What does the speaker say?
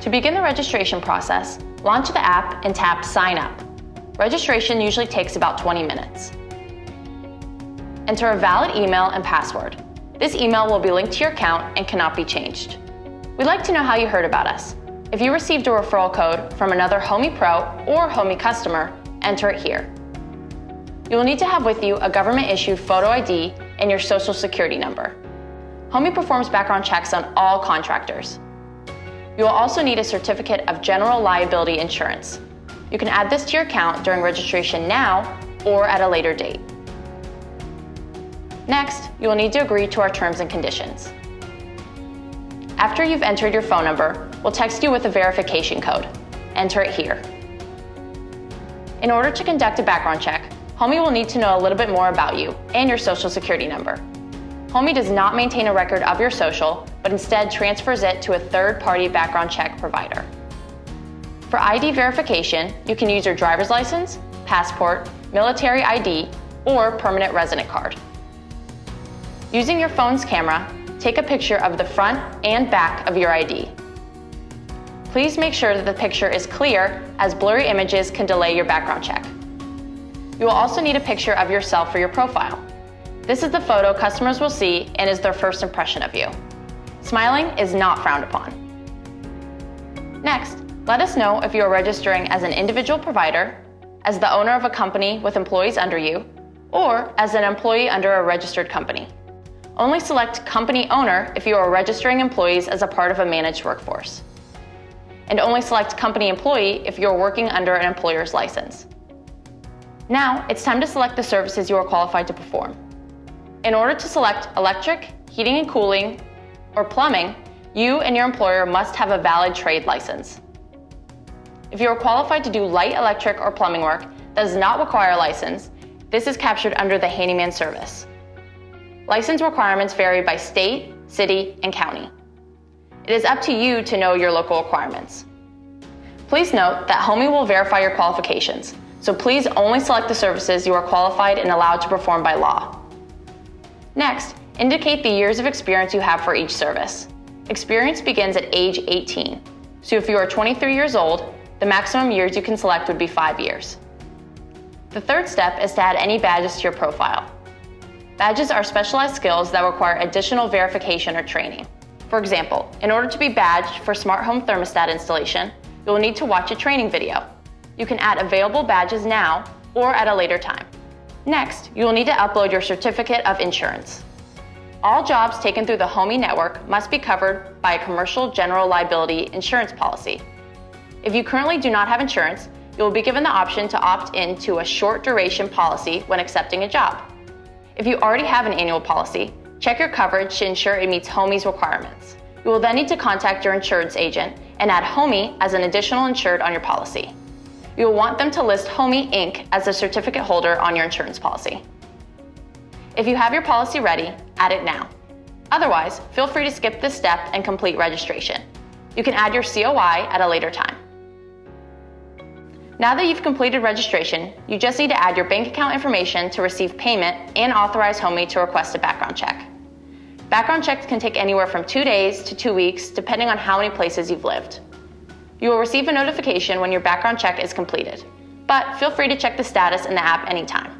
To begin the registration process, launch the app and tap Sign Up. Registration usually takes about 20 minutes. Enter a valid email and password. This email will be linked to your account and cannot be changed. We'd like to know how you heard about us. If you received a referral code from another Homee Pro or Homee customer, enter it here. You will need to have with you a government-issued photo ID and your social security number. Homee performs background checks on all contractors. You will also need a certificate of general liability insurance. You can add this to your account during registration now or at a later date. Next, you will need to agree to our terms and conditions. After you've entered your phone number, we'll text you with a verification code. Enter it here. In order to conduct a background check, Homee will need to know a little bit more about you and your social security number. Homee does not maintain a record of your social, but instead transfers it to a third-party background check provider. For ID verification, you can use your driver's license, passport, military ID, or permanent resident card. Using your phone's camera, take a picture of the front and back of your ID. Please make sure that the picture is clear, as blurry images can delay your background check. You will also need a picture of yourself for your profile. This is the photo customers will see and is their first impression of you. Smiling is not frowned upon. Next, let us know if you are registering as an individual provider, as the owner of a company with employees under you, or as an employee under a registered company. Only select Company Owner if you are registering employees as a part of a managed workforce. And only select Company Employee if you are working under an employer's license. Now, it's time to select the services you are qualified to perform. In order to select electric, heating and cooling, or plumbing, you and your employer must have a valid trade license. If you are qualified to do light electric or plumbing work that does not require a license, this is captured under the handyman service. License requirements vary by state, city, and county. It is up to you to know your local requirements. Please note that Homee will verify your qualifications, so please only select the services you are qualified and allowed to perform by law. Next, indicate the years of experience you have for each service. Experience begins at age 18, so if you are 23 years old, the maximum years you can select would be 5 years. The third step is to add any badges to your profile. Badges are specialized skills that require additional verification or training. For example, in order to be badged for smart home thermostat installation, you will need to watch a training video. You can add available badges now or at a later time. Next, you will need to upload your certificate of insurance. All jobs taken through the Homee network must be covered by a commercial general liability insurance policy. If you currently do not have insurance, you will be given the option to opt into a short duration policy when accepting a job. If you already have an annual policy, check your coverage to ensure it meets Homee's requirements. You will then need to contact your insurance agent and add Homee as an additional insured on your policy. You will want them to list Homee Inc. as the certificate holder on your insurance policy. If you have your policy ready, add it now. Otherwise, feel free to skip this step and complete registration. You can add your COI at a later time. Now that you've completed registration, you just need to add your bank account information to receive payment and authorize Homee to request a background check. Background checks can take anywhere from 2 days to 2 weeks, depending on how many places you've lived. You will receive a notification when your background check is completed, but feel free to check the status in the app anytime.